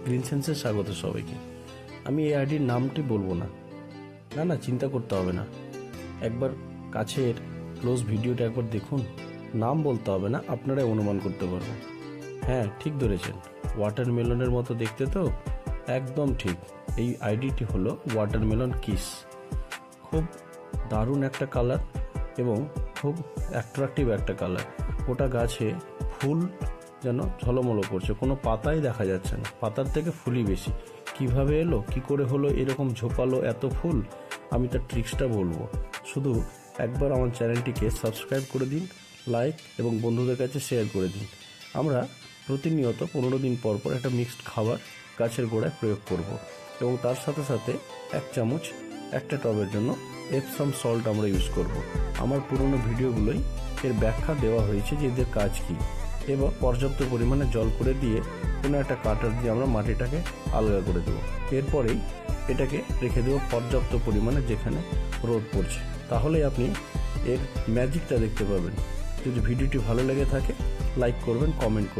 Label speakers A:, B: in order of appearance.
A: Green সেন্সে স্বাগত সবাইকে। আমি এই আইডির নামটি বলবো না, না চিন্তা করতে হবে না, একবার কাছের ক্লোজ ভিডিওটা একবার দেখুন, নাম বলতে হবে না, আপনারাই অনুমান করতে পারবেন। হ্যাঁ, ঠিক ধরেছেন, ওয়াটারমেলনের মতো দেখতে তো, একদম ঠিক। এই আইডিটি হলো ওয়াটারমেলন কিস। খুব দারুণ একটা কালার এবং খুব অ্যাট্রাকটিভ একটা কালার। ওটা গাছে ফুল যেন ঝলমলো করছে, কোনো পাতাই দেখা যাচ্ছে না, পাতার থেকে ফুলই বেশি। কিভাবে এলো, কি করে হলো এরকম ঝোপালো এত ফুল, আমি তার ট্রিক্সটা বলবো। শুধু একবার আমার চ্যানেলটিকে সাবস্ক্রাইব করে দিন, লাইক এবং বন্ধুদের কাছে শেয়ার করে দিন। আমরা প্রতিনিয়ত 15 দিন পর পর একটা মিক্সড খাবার গাছের গোড়ায় প্রয়োগ করব এবং তার সাথে সাথে 1 চামচ একটা টবের জন্য এপসাম সল্ট আমরা ইউজ করব। আমার পুরনো ভিডিওগুলোই এর ব্যাখ্যা দেওয়া হয়েছে যে এদের কাজ কী। এবার পর্যাপ্ত পরিমাণে জল করে দিয়ে কোনো একটা কাটার দিয়ে আমরা মাটিটাকে আলগা করে দেবো। এরপরেই এটাকে রেখে দেবো পর্যাপ্ত পরিমাণে যেখানে রোদ পড়ছে, তাহলেই আপনি এর ম্যাজিকটা দেখতে পাবেন। যদি ভিডিওটি ভালো লেগে থাকে লাইক করবেন, কমেন্ট করবেন।